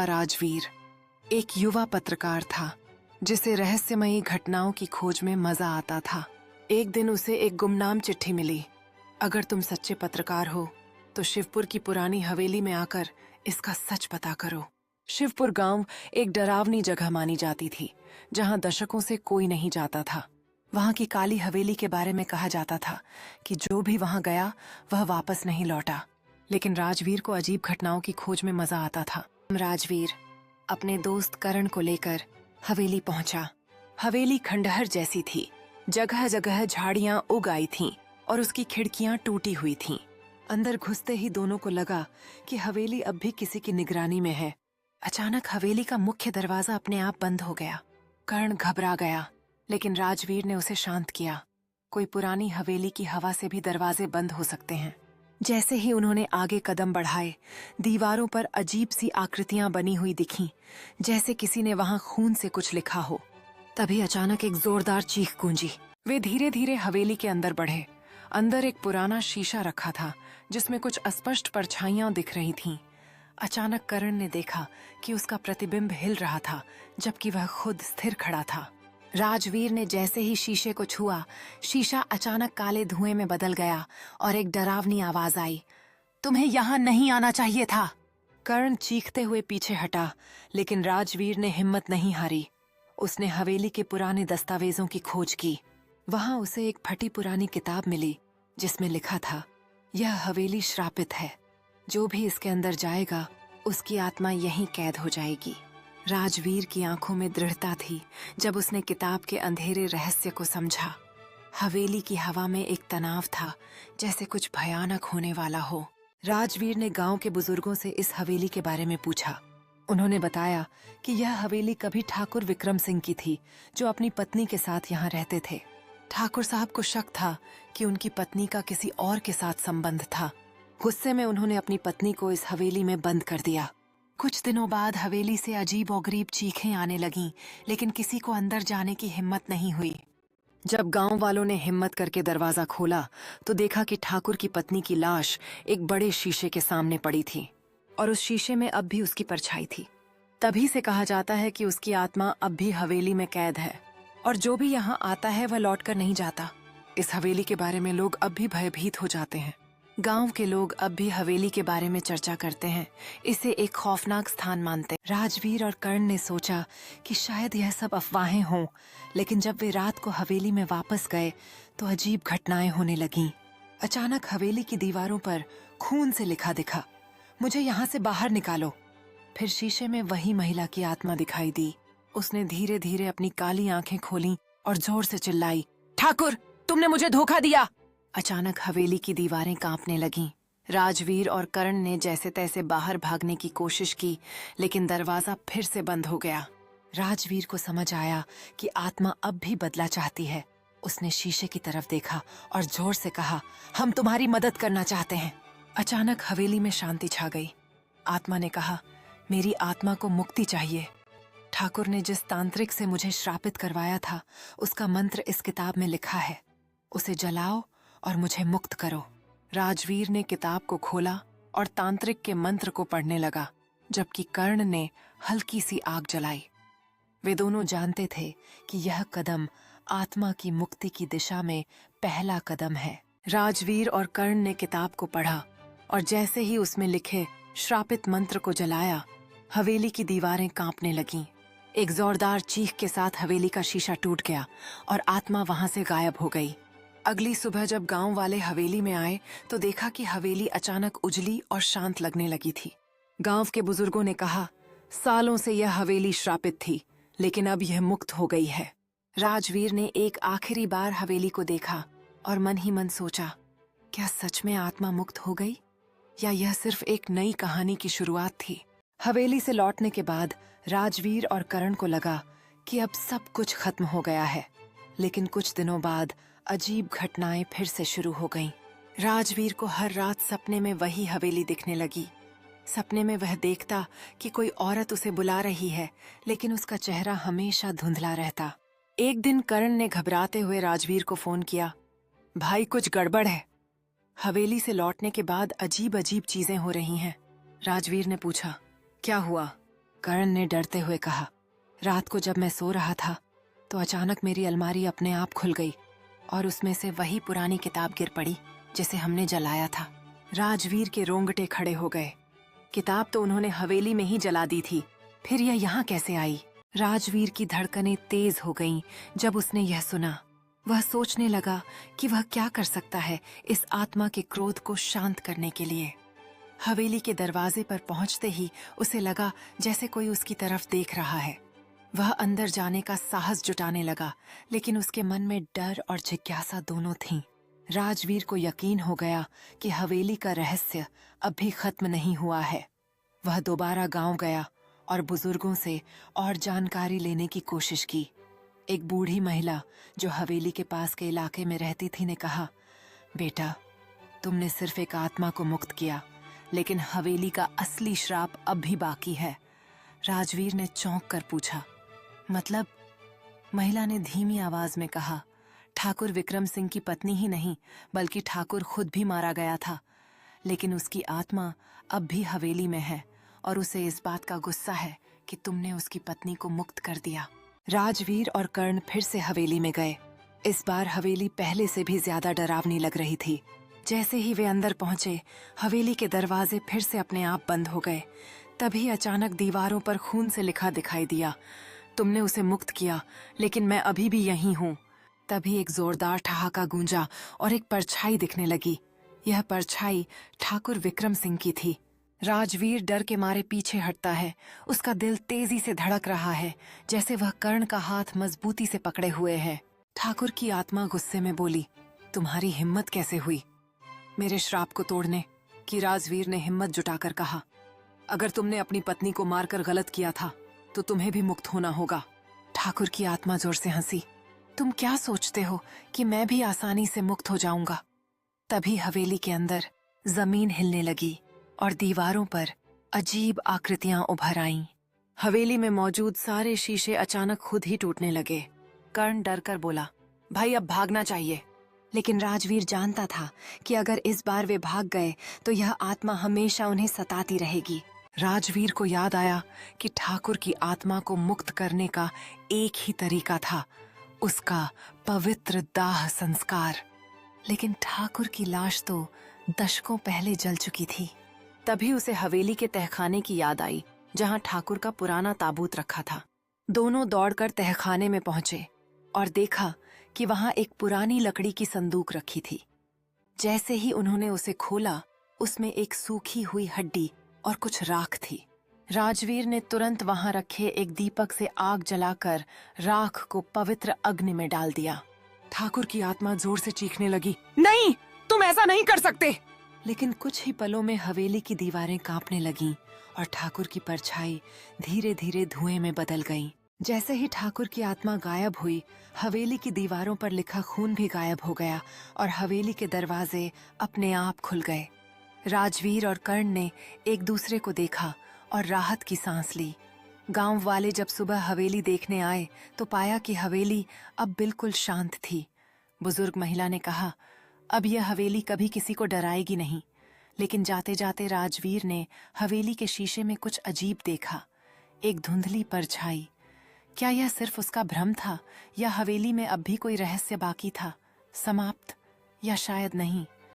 राजवीर एक युवा पत्रकार था जिसे रहस्यमयी घटनाओं की खोज में मजा आता था। एक दिन उसे एक गुमनाम चिट्ठी मिली। अगर तुम सच्चे पत्रकार हो तो शिवपुर की पुरानी हवेली में आकर इसका सच पता करो। शिवपुर गांव एक डरावनी जगह मानी जाती थी जहां दशकों से कोई नहीं जाता था। वहां की काली हवेली के बारे में कहा जाता था कि जो भी वहां गया वह वापस नहीं लौटा। लेकिन राजवीर को अजीब घटनाओं की खोज में मजा आता था। राजवीर अपने दोस्त करण को लेकर हवेली पहुंचा। हवेली खंडहर जैसी थी, जगह जगह झाड़ियां उग आई थीं और उसकी खिड़कियां टूटी हुई थीं। अंदर घुसते ही दोनों को लगा कि हवेली अब भी किसी की निगरानी में है। अचानक हवेली का मुख्य दरवाजा अपने आप बंद हो गया। कर्ण घबरा गया, लेकिन राजवीर ने उसे शांत किया। कोई पुरानी हवेली की हवा से भी दरवाजे बंद हो सकते हैं। जैसे ही उन्होंने आगे कदम बढ़ाए, दीवारों पर अजीब सी आकृतियां बनी हुई दिखीं, जैसे किसी ने वहां खून से कुछ लिखा हो। तभी अचानक एक जोरदार चीख गूंजी। वे धीरे धीरे हवेली के अंदर बढ़े। अंदर एक पुराना शीशा रखा था जिसमें कुछ अस्पष्ट परछाइयां दिख रही थीं। अचानक करण ने देखा कि उसका प्रतिबिंब हिल रहा था, जबकि वह खुद स्थिर खड़ा था। राजवीर ने जैसे ही शीशे को छुआ, शीशा अचानक काले धुएं में बदल गया और एक डरावनी आवाज आई, तुम्हें यहाँ नहीं आना चाहिए था। कर्ण चीखते हुए पीछे हटा, लेकिन राजवीर ने हिम्मत नहीं हारी। उसने हवेली के पुराने दस्तावेजों की खोज की। वहां उसे एक फटी पुरानी किताब मिली जिसमें लिखा था, यह हवेली श्रापित है, जो भी इसके अंदर जाएगा उसकी आत्मा यहीं कैद हो जाएगी। राजवीर की आंखों में दृढ़ता थी जब उसने किताब के अंधेरे रहस्य को समझा। हवेली की हवा में एक तनाव था, जैसे कुछ भयानक होने वाला हो। राजवीर ने गांव के बुजुर्गों से इस हवेली के बारे में पूछा। उन्होंने बताया कि यह हवेली कभी ठाकुर विक्रम सिंह की थी, जो अपनी पत्नी के साथ यहाँ रहते थे। ठाकुर साहब को शक था कि उनकी पत्नी का किसी और के साथ संबंध था। गुस्से में उन्होंने अपनी पत्नी को इस हवेली में बंद कर दिया। कुछ दिनों बाद हवेली से अजीब और गरीब चीखें आने लगीं, लेकिन किसी को अंदर जाने की हिम्मत नहीं हुई। जब गांव वालों ने हिम्मत करके दरवाजा खोला तो देखा कि ठाकुर की पत्नी की लाश एक बड़े शीशे के सामने पड़ी थी और उस शीशे में अब भी उसकी परछाई थी। तभी से कहा जाता है कि उसकी आत्मा अब भी हवेली में कैद है और जो भी यहाँ आता है वह लौटकर नहीं जाता। इस हवेली के बारे में लोग अब भी भयभीत हो जाते हैं। गांव के लोग अब भी हवेली के बारे में चर्चा करते हैं, इसे एक खौफनाक स्थान मानते हैं। राजवीर और कर्ण ने सोचा कि शायद यह सब अफवाहें हों, लेकिन जब वे रात को हवेली में वापस गए तो अजीब घटनाएं होने लगीं। अचानक हवेली की दीवारों पर खून से लिखा दिखा, मुझे यहाँ से बाहर निकालो। फिर शीशे में वही महिला की आत्मा दिखाई दी। उसने धीरे धीरे अपनी काली आंखें खोलीं और जोर से चिल्लाई, ठाकुर, तुमने मुझे धोखा दिया। अचानक हवेली की दीवारें कांपने लगीं। राजवीर और कर्ण ने जैसे तैसे बाहर भागने की कोशिश की, लेकिन दरवाजा फिर से बंद हो गया। राजवीर को समझ आया कि आत्मा अब भी बदला चाहती है। उसने शीशे की तरफ देखा और जोर से कहा, हम तुम्हारी मदद करना चाहते हैं। अचानक हवेली में शांति छा गई। आत्मा ने कहा, मेरी आत्मा को मुक्ति चाहिए। ठाकुर ने जिस तांत्रिक से मुझे श्रापित करवाया था, उसका मंत्र इस किताब में लिखा है, उसे जलाओ और मुझे मुक्त करो। राजवीर ने किताब को खोला और तांत्रिक के मंत्र को पढ़ने लगा, जबकि कर्ण ने हल्की सी आग जलाई। वे दोनों जानते थे कि यह कदम आत्मा की मुक्ति की दिशा में पहला कदम है। राजवीर और कर्ण ने किताब को पढ़ा और जैसे ही उसमें लिखे श्रापित मंत्र को जलाया, हवेली की दीवारें कांपने लगीं। एक जोरदार चीख के साथ हवेली का शीशा टूट गया और आत्मा वहां से गायब हो गई। अगली सुबह जब गांव वाले हवेली में आए तो देखा कि हवेली अचानक उजली और शांत लगने लगी थी। गांव के बुजुर्गों ने कहा, सालों से यह हवेली श्रापित थी, लेकिन अब यह मुक्त हो गई है। राजवीर ने एक आखिरी बार हवेली को देखा और मन ही मन सोचा, क्या सच में आत्मा मुक्त हो गई या यह सिर्फ एक नई कहानी की शुरुआत थी। हवेली से लौटने के बाद राजवीर और करण को लगा कि अब सब कुछ खत्म हो गया है, लेकिन कुछ दिनों बाद अजीब घटनाएं फिर से शुरू हो गईं। राजवीर को हर रात सपने में वही हवेली दिखने लगी। सपने में वह देखता कि कोई औरत उसे बुला रही है, लेकिन उसका चेहरा हमेशा धुंधला रहता। एक दिन कर्ण ने घबराते हुए राजवीर को फोन किया, भाई कुछ गड़बड़ है, हवेली से लौटने के बाद अजीब अजीब चीजें हो रही हैं। राजवीर ने पूछा, क्या हुआ? कर्ण ने डरते हुए कहा। रात को जब मैं सो रहा था तो अचानक मेरी अलमारी अपने आप खुल गई और उसमें से वही पुरानी किताब गिर पड़ी जिसे हमने जलाया था। राजवीर के रोंगटे खड़े हो गए। किताब तो उन्होंने हवेली में ही जला दी थी, फिर यह यहाँ कैसे आई? राजवीर की धड़कनें तेज हो गईं जब उसने यह सुना। वह सोचने लगा कि वह क्या कर सकता है इस आत्मा के क्रोध को शांत करने के लिए। हवेली के दरवाजे पर पहुंचते ही उसे लगा जैसे कोई उसकी तरफ देख रहा है। वह अंदर जाने का साहस जुटाने लगा, लेकिन उसके मन में डर और जिज्ञासा दोनों थीं। राजवीर को यकीन हो गया कि हवेली का रहस्य अब भी खत्म नहीं हुआ है। वह दोबारा गांव गया और बुजुर्गों से और जानकारी लेने की कोशिश की। एक बूढ़ी महिला जो हवेली के पास के इलाके में रहती थी ने कहा, बेटा, तुमने सिर्फ एक आत्मा को मुक्त किया, लेकिन हवेली का असली श्राप अब भी बाकी है। राजवीर ने चौंक कर पूछा, मतलब? महिला ने धीमी आवाज में कहा, ठाकुर विक्रम सिंह की पत्नी ही नहीं बल्कि ठाकुर खुद भी मारा गया था, लेकिन उसकी आत्मा अब भी हवेली में है और उसे इस बात का गुस्सा है कि तुमने उसकी पत्नी को मुक्त कर दिया। राजवीर और कर्ण फिर से हवेली में गए। इस बार हवेली पहले से भी ज्यादा डरावनी लग रही थी। जैसे ही वे अंदर पहुंचे, हवेली के दरवाजे फिर से अपने आप बंद हो गए। तभी अचानक दीवारों पर खून से लिखा दिखाई दिया, तुमने उसे मुक्त किया, लेकिन मैं अभी भी यहीं हूँ। तभी एक जोरदार ठहाका गूंजा और एक परछाई दिखने लगी। यह परछाई ठाकुर विक्रम सिंह की थी। राजवीर डर के मारे पीछे हटता है। उसका दिल तेजी से धड़क रहा है, जैसे वह कर्ण का हाथ मजबूती से पकड़े हुए है। ठाकुर की आत्मा गुस्से में बोली, तुम्हारी हिम्मत कैसे हुई मेरे श्राप को तोड़ने की? राजवीर ने हिम्मत जुटाकर कहा, अगर तुमने अपनी पत्नी को मारकर गलत किया था तो तुम्हें भी मुक्त होना होगा। ठाकुर की आत्मा जोर से हंसी, तुम क्या सोचते हो कि मैं भी आसानी से मुक्त हो जाऊंगा? तभी हवेली के अंदर जमीन हिलने लगी और दीवारों पर अजीब आकृतियां उभर आईं। हवेली में मौजूद सारे शीशे अचानक खुद ही टूटने लगे। कर्ण डर कर बोला, भाई अब भागना चाहिए। लेकिन राजवीर जानता था कि अगर इस बार वे भाग गए तो यह आत्मा हमेशा उन्हें सताती रहेगी। राजवीर को याद आया कि ठाकुर की आत्मा को मुक्त करने का एक ही तरीका था, उसका पवित्र दाह संस्कार। लेकिन ठाकुर की लाश तो दशकों पहले जल चुकी थी। तभी उसे हवेली के तहखाने की याद आई, जहां ठाकुर का पुराना ताबूत रखा था। दोनों दौड़कर तहखाने में पहुंचे और देखा कि वहां एक पुरानी लकड़ी की संदूक रखी थी। जैसे ही उन्होंने उसे खोला, उसमें एक सूखी हुई हड्डी और कुछ राख थी। राजवीर ने तुरंत वहां रखे एक दीपक से आग जलाकर राख को पवित्र अग्नि में डाल दिया। ठाकुर की आत्मा जोर से चीखने लगी, नहीं, तुम ऐसा नहीं कर सकते। लेकिन कुछ ही पलों में हवेली की दीवारें कांपने लगीं और ठाकुर की परछाई धीरे धीरे धुएं में बदल गई। जैसे ही ठाकुर की आत्मा गायब हुई, हवेली की दीवारों पर लिखा खून भी गायब हो गया और हवेली के दरवाजे अपने आप खुल गए। राजवीर और कर्ण ने एक दूसरे को देखा और राहत की सांस ली। गांव वाले जब सुबह हवेली देखने आए तो पाया कि हवेली अब बिल्कुल शांत थी। बुजुर्ग महिला ने कहा, अब यह हवेली कभी किसी को डराएगी नहीं। लेकिन जाते जाते राजवीर ने हवेली के शीशे में कुछ अजीब देखा, एक धुंधली परछाई। क्या यह सिर्फ उसका भ्रम था या हवेली में अब भी कोई रहस्य बाकी था, समाप्त या शायद नहीं?